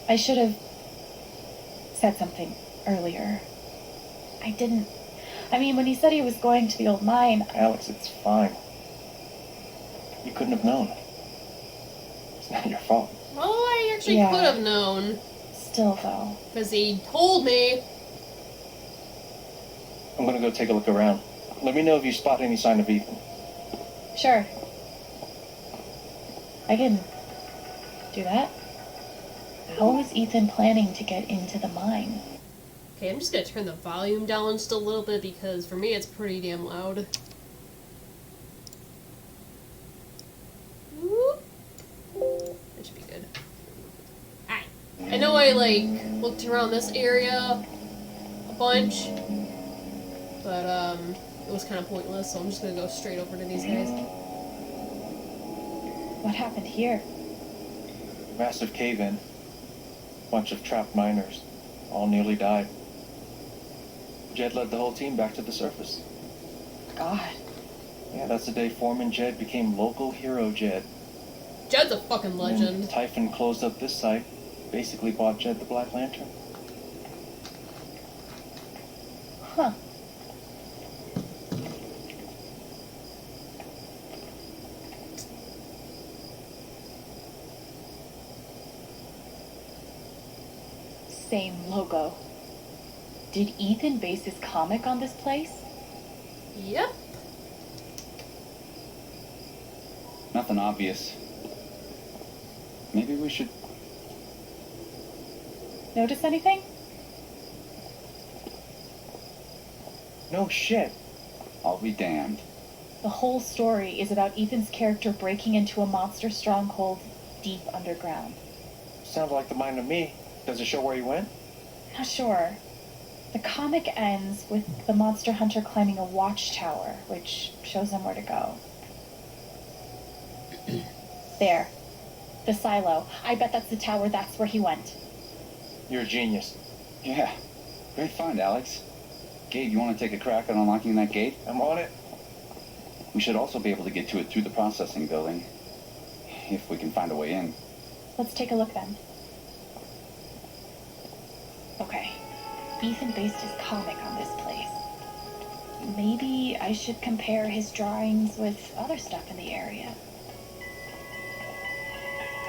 I should have said something earlier. I didn't. I mean, when he said he was going to the old mine, Alex, it's fine. You couldn't have known. It's not your fault. Well, I actually Yeah. could have known. Still, though. Because he told me. I'm gonna go take a look around. Let me know if you spot any sign of Ethan. Sure. I can do that. How is Ethan planning to get into the mine? Okay, I'm just gonna turn the volume down just a little bit because for me it's pretty damn loud. Whoop. That should be good. Alright. I know I looked around this area a bunch, but it was kind of pointless, so I'm just gonna go straight over to these guys. What happened here? Massive cave-in. Bunch of trapped miners. All nearly died. Jed led the whole team back to the surface. God. Yeah, that's the day Foreman Jed became local hero Jed. Jed's a fucking legend. And Typhon closed up this site. Basically bought Jed the Black Lantern. Huh. Same logo. Did Ethan base his comic on this place? Yep. Nothing obvious. Maybe we should... Notice anything? No shit. I'll be damned. The whole story is about Ethan's character breaking into a monster stronghold deep underground. Sounds like the mine to me. Does it show where he went? Not sure. The comic ends with the monster hunter climbing a watchtower, which shows him where to go. There. The silo. I bet that's the tower. That's where he went. You're a genius. Yeah. Great find, Alex. Gabe, you want to take a crack at unlocking that gate? I'm on it. We should also be able to get to it through the processing building. If we can find a way in. Let's take a look then. Okay. Ethan based his comic on this place. Maybe I should compare his drawings with other stuff in the area.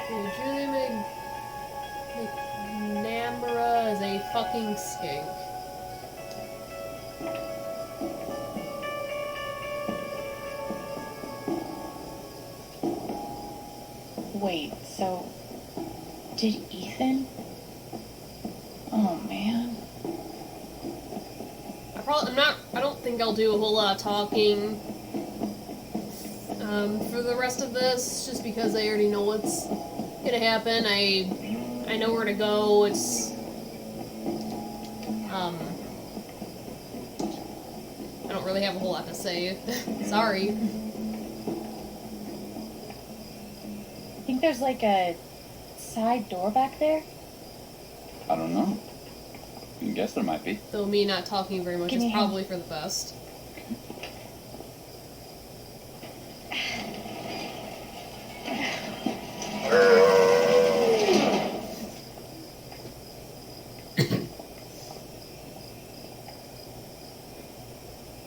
Julie McNamara is a fucking skink. Wait, so did Ethan? Oh man. I don't think I'll do a whole lot of talking for the rest of this, just because I already know what's gonna happen. I know where to go. It's I don't really have a whole lot to say. Sorry. I think there's like a side door back there. I don't know. I guess there might be. Though me not talking very much Give is me a hand. probably for the best.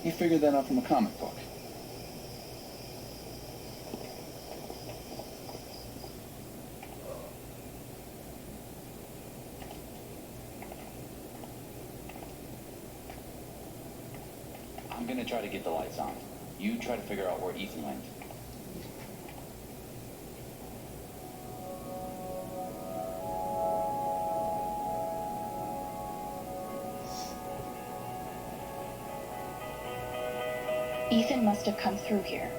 You figured that out from a comic book. I'm gonna try to get the lights on. You try to figure out where Ethan went. Ethan must have come through here.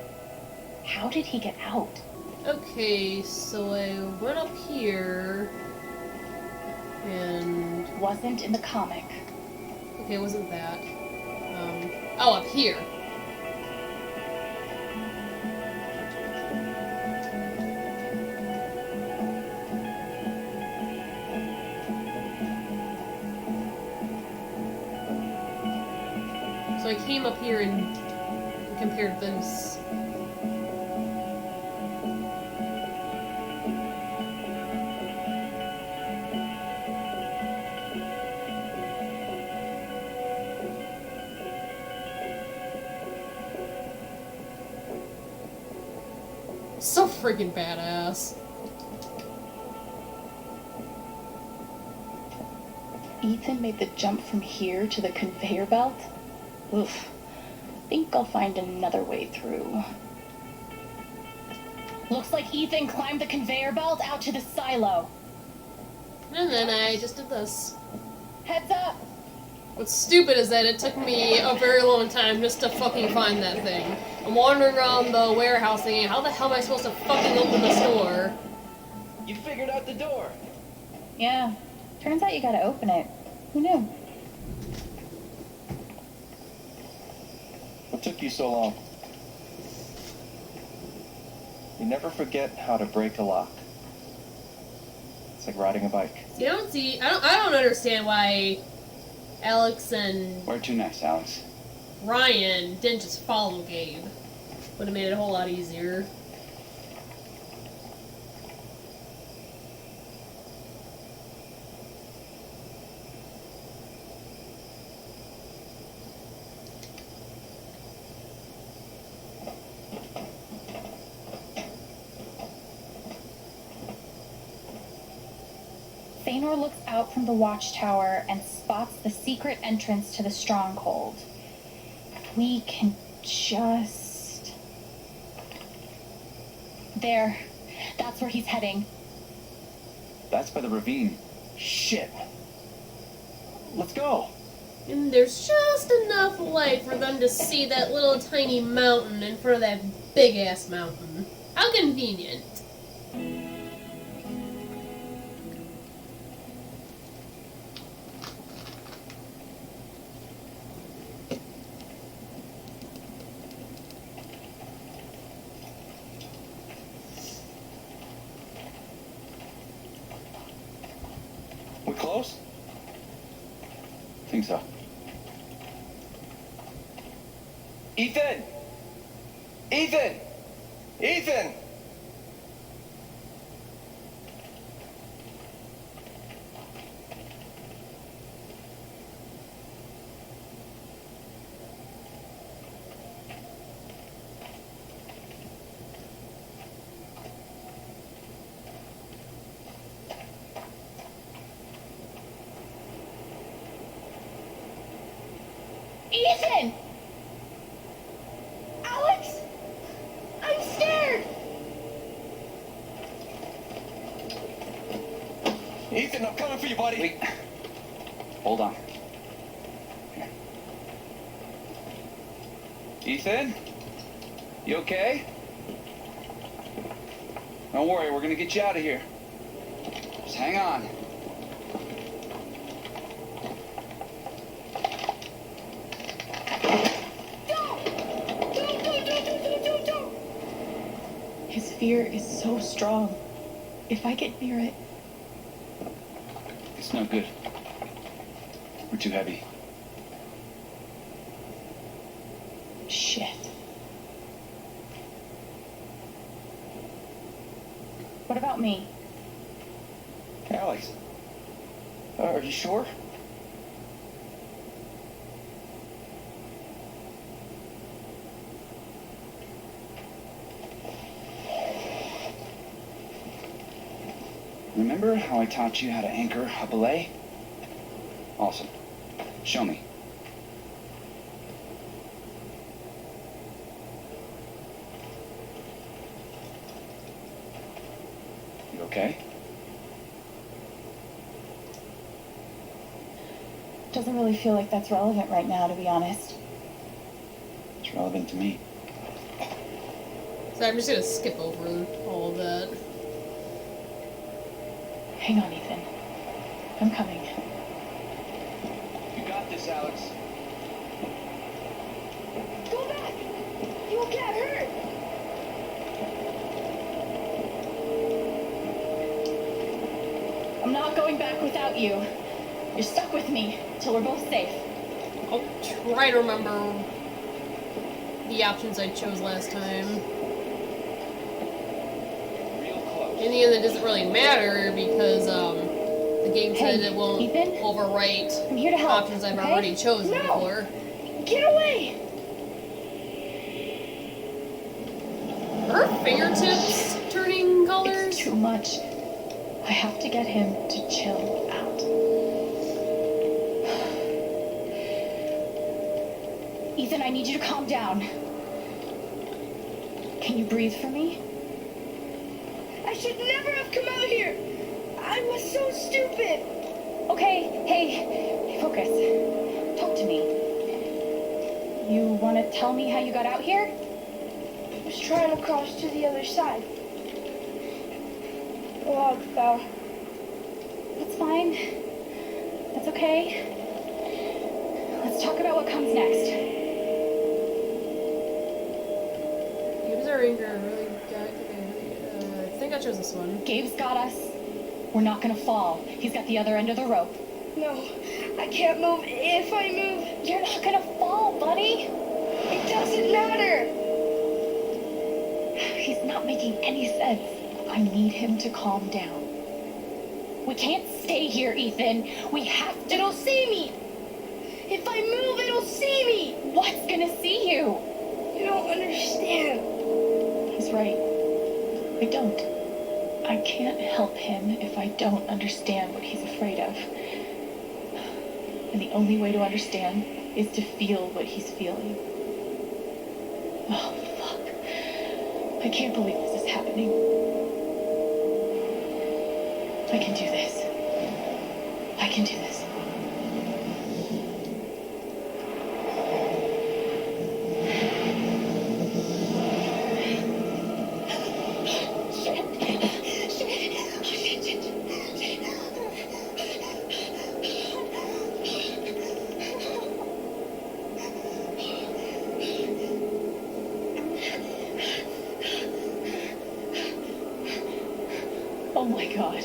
How did he get out? Okay, so I went up here, and Wasn't in the comic. okay, it wasn't that. Oh, up here. So I came up here and compared those. freaking badass. Ethan made the jump from here to the conveyor belt? Oof. Think I'll find another way through. Looks like Ethan climbed the conveyor belt out to the silo. And then I just did this. Heads up! What's stupid is that it took me a very long time just to fucking find that thing. I'm wandering around the warehouse thinking, how the hell am I supposed to fucking open the store? You figured out the door. Yeah. Turns out you gotta open it. Who knew? What took you so long? You never forget how to break a lock. It's like riding a bike. I don't understand why Alex and Where to next, Alex? Ryan didn't just follow Gabe. Would have made it a whole lot easier. Thanor looks out from the watchtower and spots the secret entrance to the stronghold. We can just... There. That's where he's heading. That's by the ravine. Shit. Let's go. And there's just enough light for them to see that little tiny mountain in front of that big ass mountain. How convenient. We close? Think so. Ethan! Ethan! Ethan! Ethan! Alex! I'm scared! Ethan, I'm coming for you, buddy. Wait. Hold on. Here. Ethan? You okay? Don't worry, we're gonna get you out of here. Just hang on. His fear is so strong. If I get near it... It's no good. We're too heavy. Shit. What about me? Alex. Are you sure? Remember how I taught you how to anchor a belay? Awesome. Show me. You okay? Doesn't really feel like that's relevant right now, to be honest. It's relevant to me. So I'm just gonna skip over all of that. Hang on, Ethan. I'm coming. You got this, Alex. Go back! You'll get hurt! I'm not going back without you. You're stuck with me till we're both safe. I'll try to remember the options I chose last time. Real close. In the end, it doesn't really matter because the game said it won't Ethan? overwrite I'm here to help. options I've okay? already chosen No! before. Get away! Are her fingertips colors? It's too much. I have to get him to chill out. Ethan, I need you to calm down. Can you breathe for me? I should never have come out here. I was so stupid. Okay, hey, focus. Talk to me. You want to tell me how you got out here? I was trying to cross to the other side. The log fell. That's fine. That's okay. Let's talk about what comes next. Games are anger really I think I chose this one. Gabe's got us. We're not gonna fall. He's got the other end of the rope. No, I can't move. If I move, You're not gonna fall, buddy. it doesn't matter. He's not making any sense. I need him to calm down. We can't stay here, Ethan. We have to. It'll see me. If I move, it'll see me. What's gonna see you? You don't understand. He's right. I don't. I can't help him if I don't understand what he's afraid of. And the only way to understand is to feel what he's feeling. Oh, fuck. I can't believe this is happening. I can do this. I can do this. Oh my God.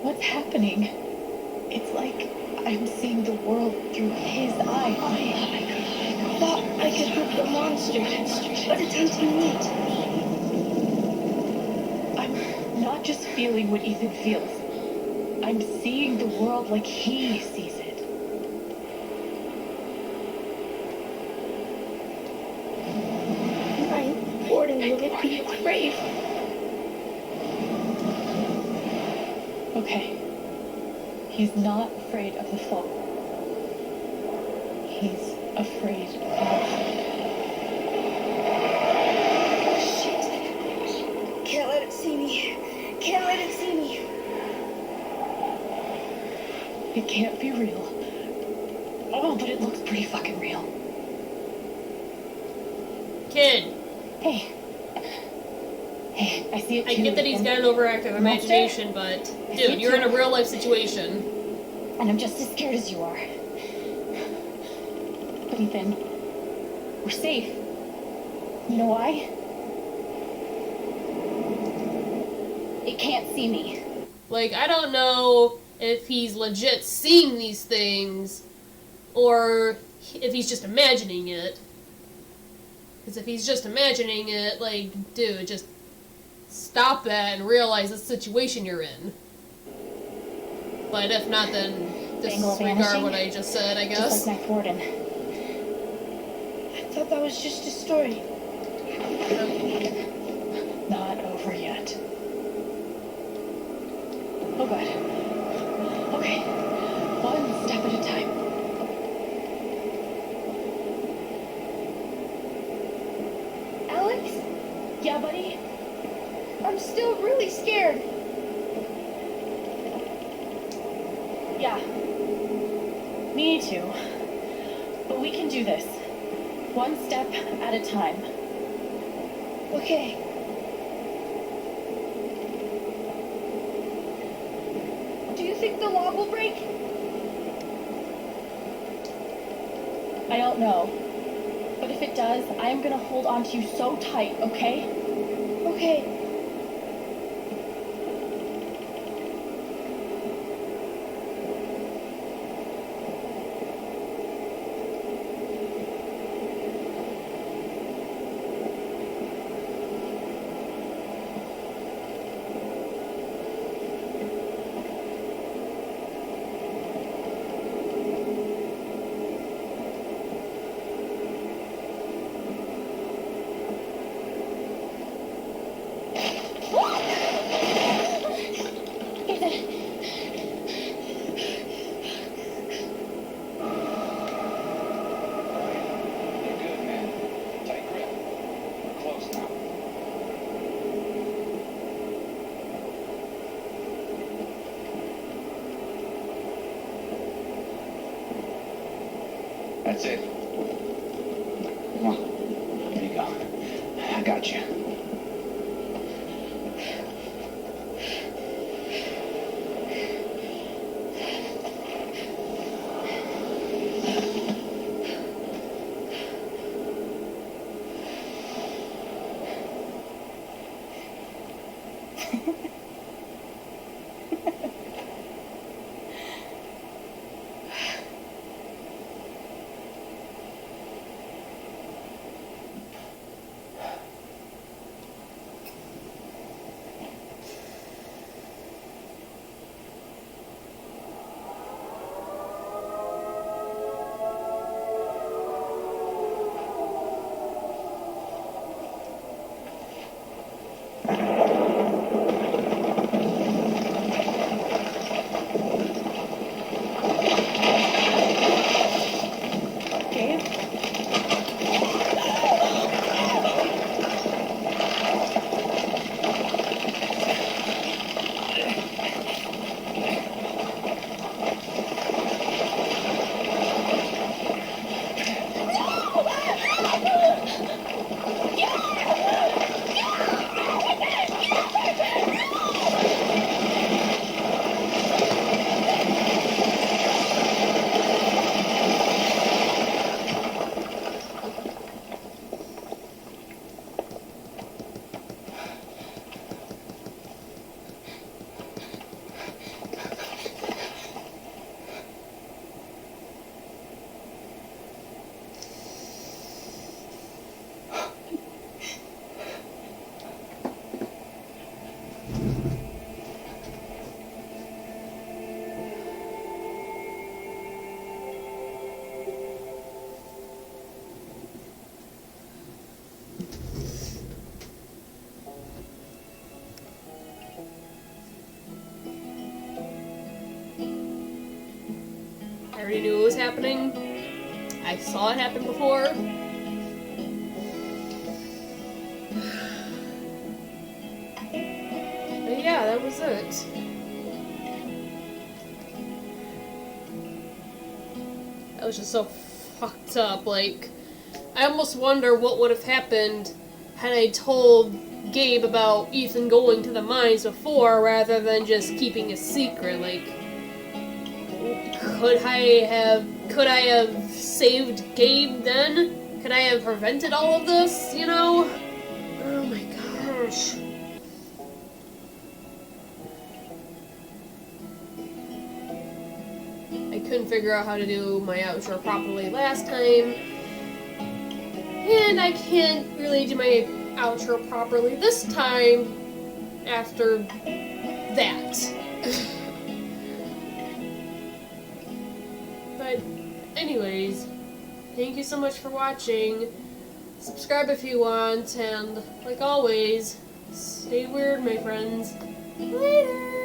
What's happening? It's like I'm seeing the world through his eyes. I thought I could hurt the monster, but it's hunting me. I'm not just feeling what Ethan feels. I'm seeing the world like he sees it. I'm warning you to be brave. Okay. He's not afraid of the fall. He's afraid of... Shit. Can't let it see me. Can't let it see me. It can't be real. Oh, but it looks pretty fucking real. Kid. Hey. Hey, I see it too. I get that he's got an overactive imagination, but dude, you're in a real life situation. And I'm just as scared as you are. But Ethan, we're safe. You know why? It can't see me. Like, I don't know if he's legit seeing these things, or if he's just imagining it. Because if he's just imagining it, like, dude, just stop that and realize the situation you're in. But if not, then disregard what I just said, I guess. Just like Mac Warden. I thought that was just a story. Not over yet. Oh, good. Okay. One step at a time. Alex? Yeah, buddy? I'm still really scared. Yeah. Me too. But we can do this. One step at a time. Okay. Do you think the log will break? I don't know. But if it does, I am gonna hold on to you so tight, okay? Okay. That's it. Come on. There you go. I got you. I already knew it was happening. I saw it happen before. But yeah, that was it. That was just so fucked up. Like, I almost wonder what would have happened had I told Gabe about Ethan going to the mines before rather than just keeping a secret. Like, could I have saved Gabe then? Could I have prevented all of this, you know? Oh my gosh. I couldn't figure out how to do my outro properly last time. And I can't really do my outro properly this time after that. But anyways, thank you so much for watching. Subscribe if you want, and like always, stay weird, my friends. Later!